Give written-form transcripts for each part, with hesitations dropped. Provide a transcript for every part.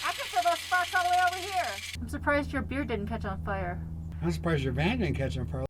I can feel those sparks all the way over here. I'm surprised your beard didn't catch on fire. I'm surprised your van didn't catch on fire.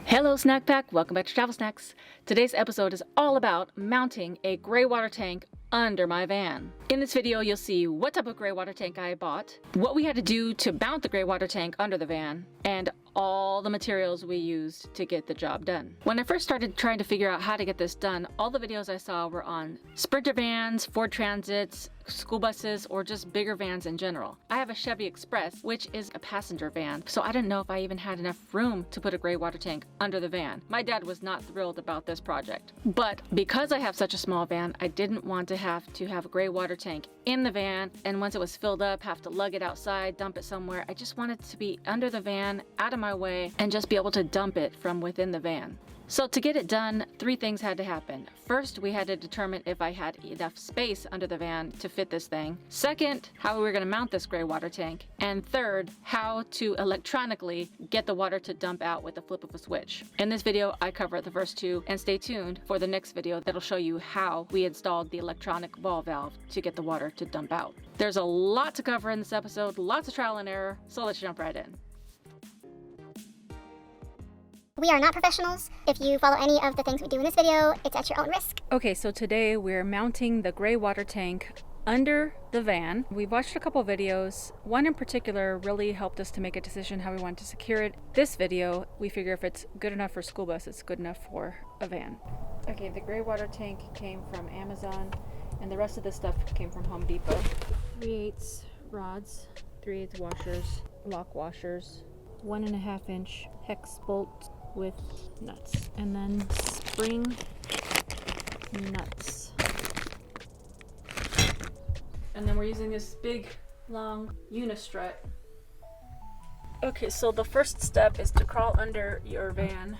Hello Snack Pack, welcome back to Travel Snacks. Today's episode is all about mounting a gray water tank under my van. In this video you'll see what type of gray water tank I bought, what we had to do to mount the gray water tank under the van, and all the materials we used to get the job done. When I first started trying to figure out how to get this done, all the videos I saw were on Sprinter vans, Ford Transits, school buses, or just bigger vans in general. I have a Chevy Express, which is a passenger van, so I didn't know if I even had enough room to put a gray water tank under the van. My dad was not thrilled about this project. But because I have such a small van, I didn't want to have a gray water tank in the van, and once it was filled up, have to lug it outside, dump it somewhere. I just wanted it to be under the van, out of my way, and just be able to dump it from within the van. So to get it done, three things had to happen. First, we had to determine if I had enough space under the van to fit this thing. Second, how we were going to mount this gray water tank. And third, how to electronically get the water to dump out with the flip of a switch. In this video, I cover the first two, and stay tuned for the next video that'll show you how we installed the electronic ball valve to get the water to dump out. There's a lot to cover in this episode, lots of trial and error, so let's jump right in. We are not professionals. If you follow any of the things we do in this video, it's at your own risk. Okay, so today we're mounting the gray water tank under the van. We've watched a couple videos. One in particular really helped us to make a decision how we want to secure it. This video, we figure if it's good enough for school bus, it's good enough for a van. Okay, the gray water tank came from Amazon, and the rest of this stuff came from Home Depot. 3/8 rods, 3/8 washers, lock washers, 1.5 inch hex bolt with nuts, and then spring nuts. And then we're using this big long unistrut. Okay, so the first step is to crawl under your van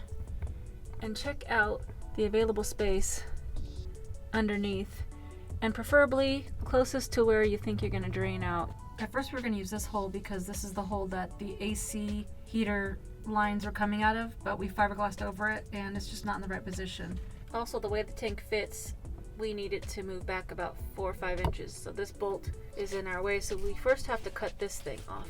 and check out the available space underneath, and preferably closest to where you think you're going to drain out. At first we're going to use this hole because this is the hole that the AC heater lines are coming out of, but we fiberglassed over it and it's just not in the right position. Also, the way the tank fits, we need it to move back about 4 or 5 inches, so this bolt is in our way, so we first have to cut this thing off.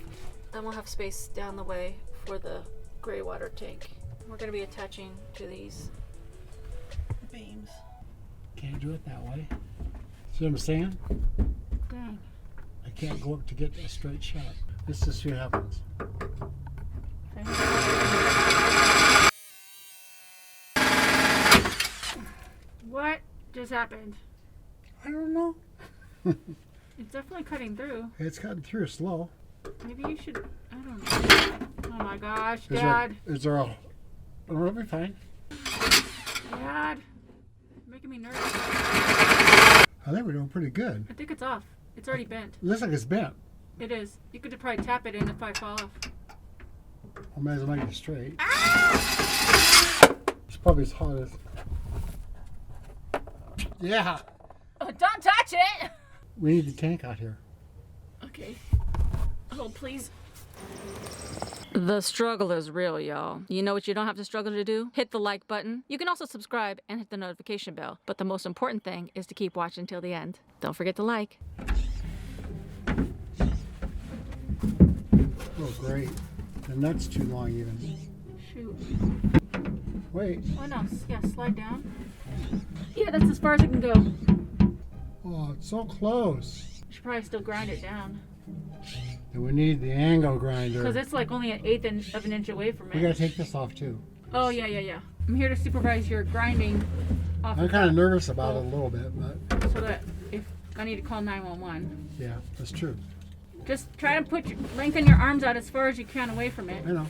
Then we'll have space down the way for the gray water tank. We're going to be attaching to these beams. Can't do it that way. See what I'm saying? Dang. I can't go up to get a straight shot. Let's just see what happens. What just happened? I don't know. It's definitely cutting through. It's cutting through slow. Maybe you should, I don't know. Oh my gosh, Dad. Is there a... Oh, it'll be fine. Dad, you're making me nervous. I think we're doing pretty good. I think it's off. It's already bent. It looks like it's bent. It is. You could probably tap it and it'd probably fall off. I might as well make it straight. It's probably as hot as... Yeah. Oh, don't touch it! We need the tank out here. Okay. Oh, please. The struggle is real, y'all. You know what you don't have to struggle to do? Hit the like button. You can also subscribe and hit the notification bell. But the most important thing is to keep watching till the end. Don't forget to like. Oh, great. The nut's too long even. Shoot. Wait. Oh no, yeah, slide down. Yeah, that's as far as it can go. Oh, it's so close. You should probably still grind it down. And we need the angle grinder. Because it's like only 1/8 of an inch away from it. We gotta take this off too. Oh, yeah. I'm here to supervise your grinding off. I'm kind of nervous about it a little bit, but... So that if I need to call 911. Yeah, that's true. Just try to lengthen your arms out as far as you can away from it. I know.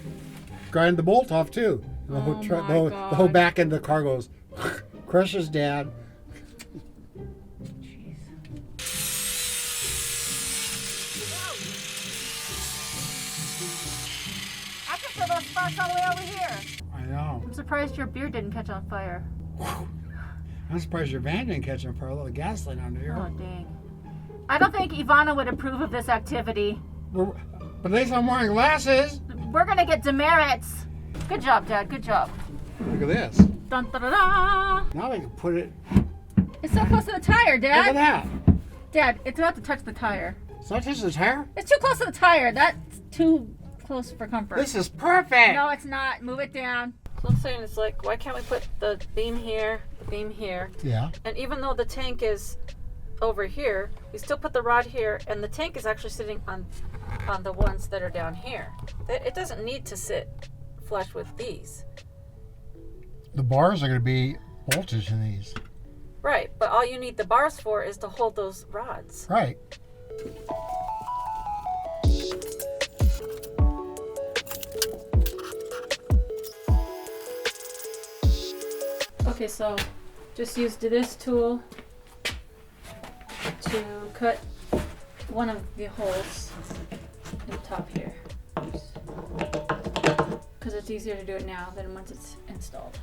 Grind the bolt off too. The whole back end of the car goes, crushes Dad. Jeez. I can feel those sparks all the way over here. I know. I'm surprised your beard didn't catch on fire. I'm surprised your van didn't catch on fire. A little gasoline under here. Oh, dang. I don't think Ivana would approve of this activity. But at least I'm wearing glasses. We're gonna get demerits. Good job, Dad. Good job. Look at this. Dun, da, da, da. Now we can put it It's so close to the tire, Look at Dad. that. Dad, it's about to touch the tire. It's not touching the tire? It's too close to the tire. That's too close for comfort. This is perfect. No, it's not. Move it down. So I'm saying it's like, why can't we put the beam here, the beam here? Yeah. And even though the tank is over here, we still put the rod here, and the tank is actually sitting on the ones that are down here. It doesn't need to sit flush with these. The bars are going to be voltage in these. Right, but all you need the bars for is to hold those rods. Right. Okay, so just used this tool to cut one of the holes in the top here. Because it's easier to do it now than once it's installed.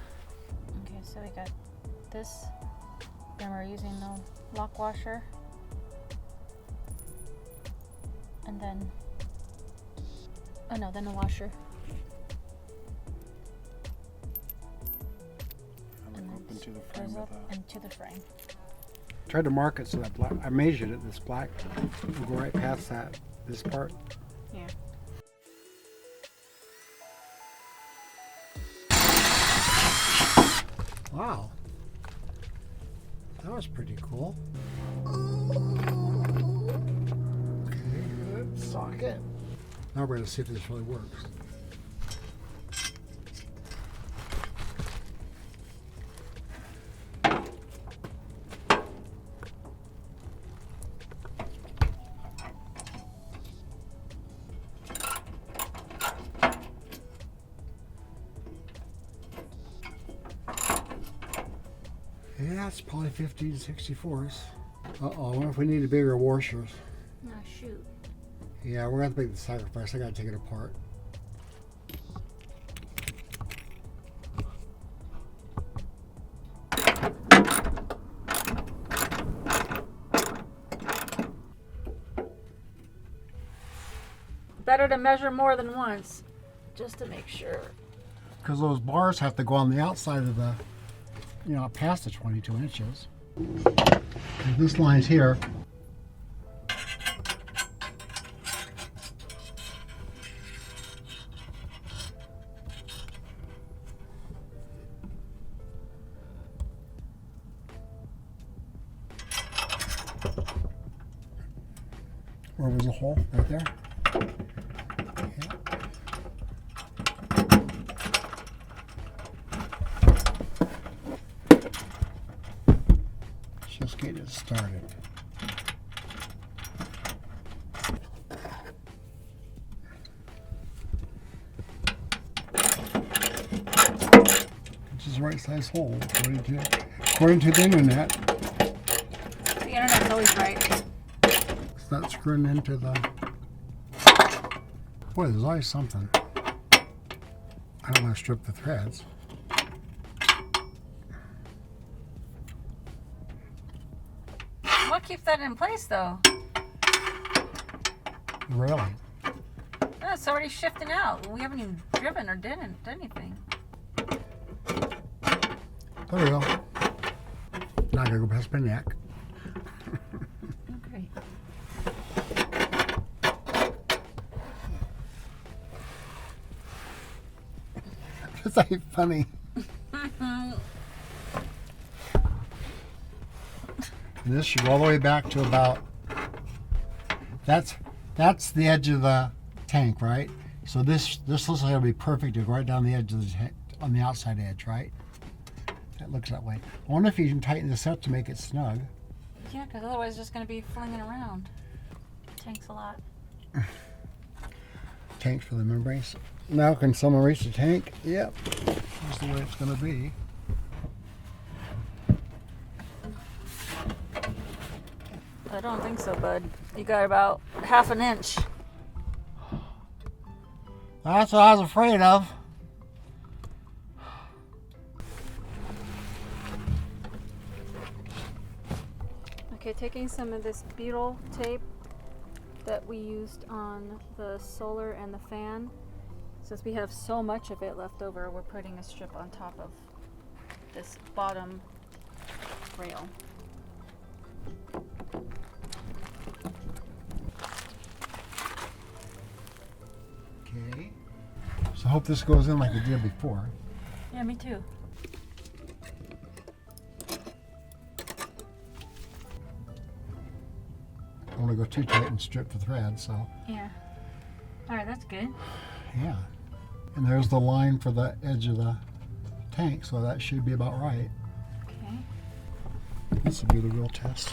Okay, so we got this. Then we're using the lock washer. And then, then the washer. Into the frame goes up into the frame. Tried to mark it so that black. I measured it. This black will go right past that. This part. Yeah. Wow. That was pretty cool. Okay, good. Socket. Now we're going to see if this really works. Yeah, it's probably 15/64. Uh-oh, I wonder if we need a bigger washer. Oh, shoot. Yeah, we're going to have to make the sacrifice. I got to take it apart. Better to measure more than once, just to make sure. Because those bars have to go on the outside of the, past the 22 inches. And this line's here. Where was the hole? Right there? Just get it started. Which is the right size hole according to the internet. The internet's always right. It's not screwing into the. Boy, there's always something. I don't want to strip the threads. What keeps that in place, though? The railing. Oh, it's already shifting out. We haven't even driven or did anything. There we go. Now I gotta go past my neck. Okay. This ain't funny. And this should go all the way back to about. That's the edge of the tank, right? So this looks like it'll be perfect to go right down the edge of the tank, on the outside edge, right? That looks that way. I wonder if you can tighten this up to make it snug. Yeah, because otherwise it's just going to be flinging around. Tanks a lot. Tanks for the membranes. Now can someone reach the tank? Yep. That's the way it's going to be. I don't think so, bud. You got about half an inch. That's what I was afraid of. Okay, taking some of this beetle tape that we used on the solar and the fan. Since we have so much of it left over, we're putting a strip on top of this bottom rail. Okay. So I hope this goes in like it did before. Yeah, me too. I don't want to go too tight and strip the thread, so. Yeah. All right, that's good. Yeah. And there's the line for the edge of the tank, so that should be about right. Okay. This will be the real test.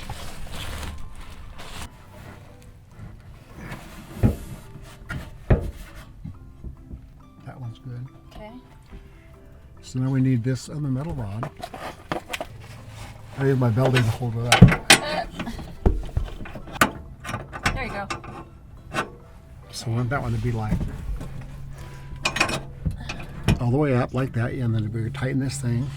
That one's good. Okay. So now we need this other metal rod. I need my belly to hold it up. There you go. So I want that one to be like all the way up like that, and then we tighten this thing.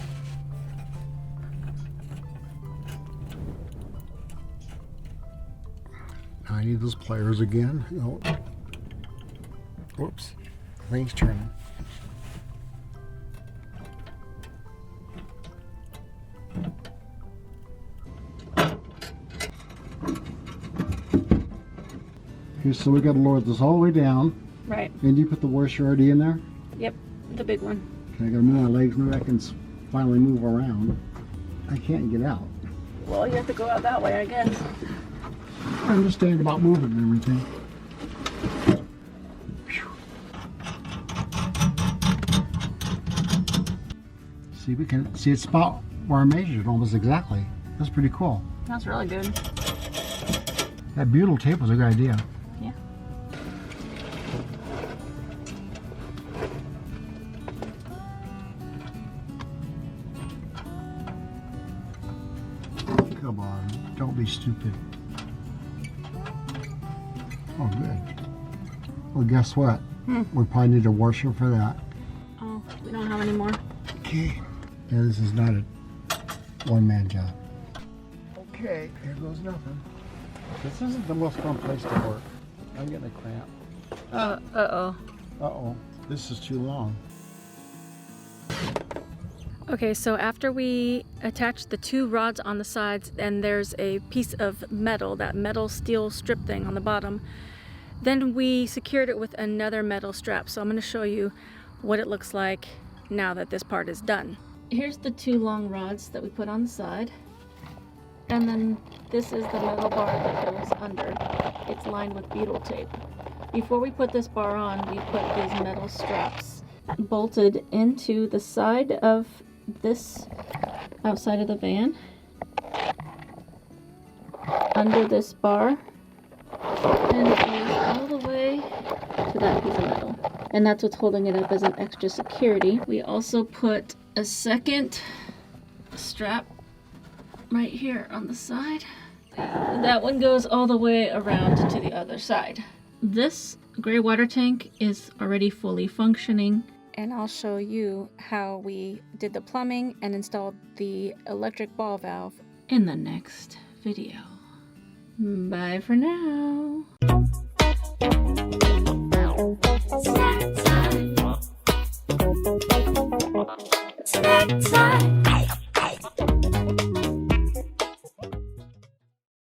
Now I need those pliers again. Oh. Whoops, the thing's turning. Okay, so we got to lower this all the way down. Right. And you put the washer already in there? Yep. The big one. Okay, I gotta move my legs. Maybe I can finally move around. I can't get out. Well, you have to go out that way, I guess. I understand about moving and everything. See, we can see it's about where I measured almost exactly. That's pretty cool. That's really good. That butyl tape was a good idea. Yeah. Come on, don't be stupid. Oh, good. Well, guess what? We probably need a washer for that. Oh, we don't have any more. Okay. Yeah, this is not a one-man job. Okay, here goes nothing. This isn't the most fun place to work. I'm getting a cramp. Uh-oh. Uh-oh, this is too long. Okay, so after we attach the two rods on the sides and there's a piece of metal, that metal steel strip thing on the bottom, then we secured it with another metal strap. So I'm going to show you what it looks like now that this part is done. Here's the two long rods that we put on the side. And then this is the metal bar that goes under. It's lined with butyl tape. Before we put this bar on, we put these metal straps bolted into the side of this outside of the van, under this bar, and it goes all the way to that piece of metal. And that's what's holding it up as an extra security. We also put a second strap right here on the side. That one goes all the way around to the other side. This gray water tank is already fully functioning, and I'll show you how we did the plumbing and installed the electric ball valve in the next video. Bye for now. Snack time. Snack time.